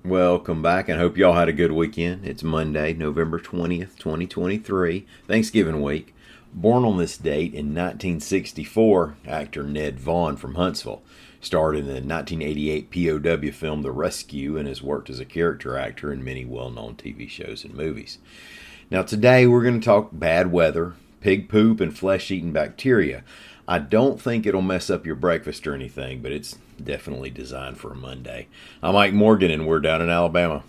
Welcome back and hope y'all had a good weekend. It's Monday, November 20th, 2023, Thanksgiving week. Born on this date in 1964, actor Ned Vaughn from Huntsville starred in the 1988 POW film The Rescue and has worked as a character actor in many well-known TV shows and movies. Now today we're going to talk bad weather, pig poop, and flesh-eating bacteria. I don't think it'll mess up your breakfast or anything, but it's definitely designed for a Monday. I'm Mike Morgan, and we're down in Alabama.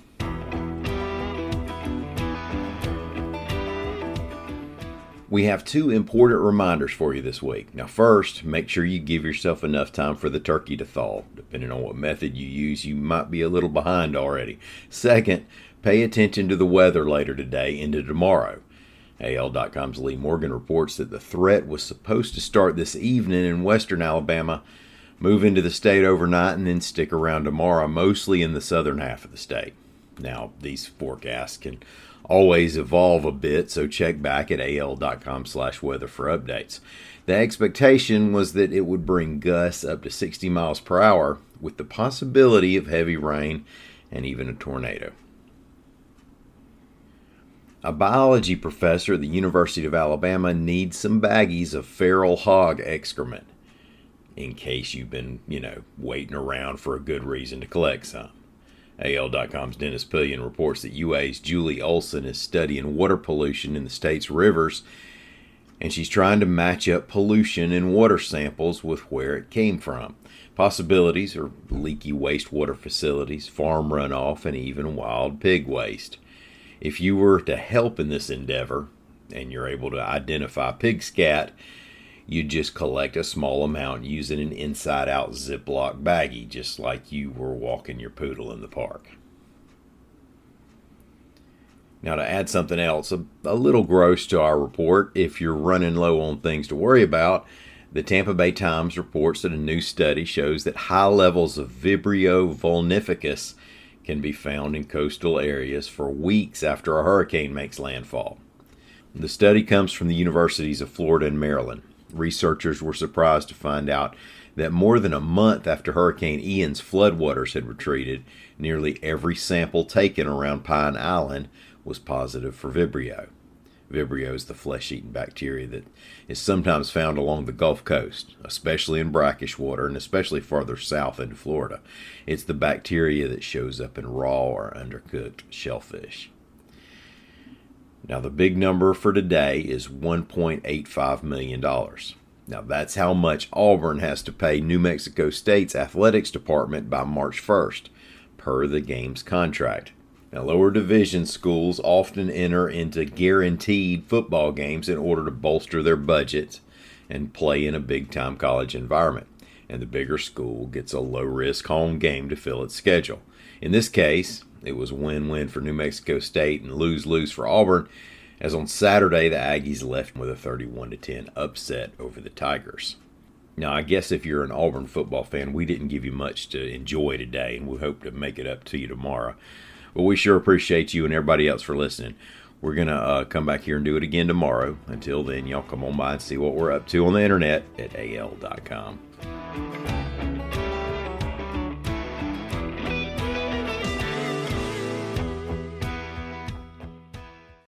We have two important reminders for you this week. Now, first, make sure you give yourself enough time for the turkey to thaw. Depending on what method you use, you might be a little behind already. Second, pay attention to the weather later today into tomorrow. AL.com's Lee Morgan reports that the threat was supposed to start this evening in western Alabama, move into the state overnight, and then stick around tomorrow, mostly in the southern half of the state. Now, these forecasts can always evolve a bit, so check back at al.com/weather for updates. The expectation was that it would bring gusts up to 60 miles per hour, with the possibility of heavy rain and even a tornado. A biology professor at the University of Alabama needs some baggies of feral hog excrement, in case you've been, waiting around for a good reason to collect some. AL.com's Dennis Pillion reports that UA's Julie Olson is studying water pollution in the state's rivers, and she's trying to match up pollution in water samples with where it came from. Possibilities are leaky wastewater facilities, farm runoff, and even wild pig waste. If you were to help in this endeavor, and you're able to identify pig scat, you'd just collect a small amount using an inside-out Ziploc baggie, just like you were walking your poodle in the park. Now, to add something else, a little gross to our report, if you're running low on things to worry about, the Tampa Bay Times reports that a new study shows that high levels of Vibrio vulnificus can be found in coastal areas for weeks after a hurricane makes landfall. The study comes from the universities of Florida and Maryland. Researchers were surprised to find out that more than a month after Hurricane Ian's floodwaters had retreated, nearly every sample taken around Pine Island was positive for Vibrio. Vibrio is the flesh-eating bacteria that is sometimes found along the Gulf Coast, especially in brackish water and especially farther south into Florida. It's the bacteria that shows up in raw or undercooked shellfish. Now, the big number for today is $1.85 million. Now, that's how much Auburn has to pay New Mexico State's athletics department by March 1st, per the game's contract. Now, lower division schools often enter into guaranteed football games in order to bolster their budgets and play in a big-time college environment. And the bigger school gets a low-risk home game to fill its schedule. In this case, it was win-win for New Mexico State and lose-lose for Auburn, as on Saturday the Aggies left with a 31-10 upset over the Tigers. Now, I guess if you're an Auburn football fan, we didn't give you much to enjoy today, and we hope to make it up to you tomorrow. But we sure appreciate you and everybody else for listening. We're going to come back here and do it again tomorrow. Until then, y'all come on by and see what we're up to on the internet at al.com.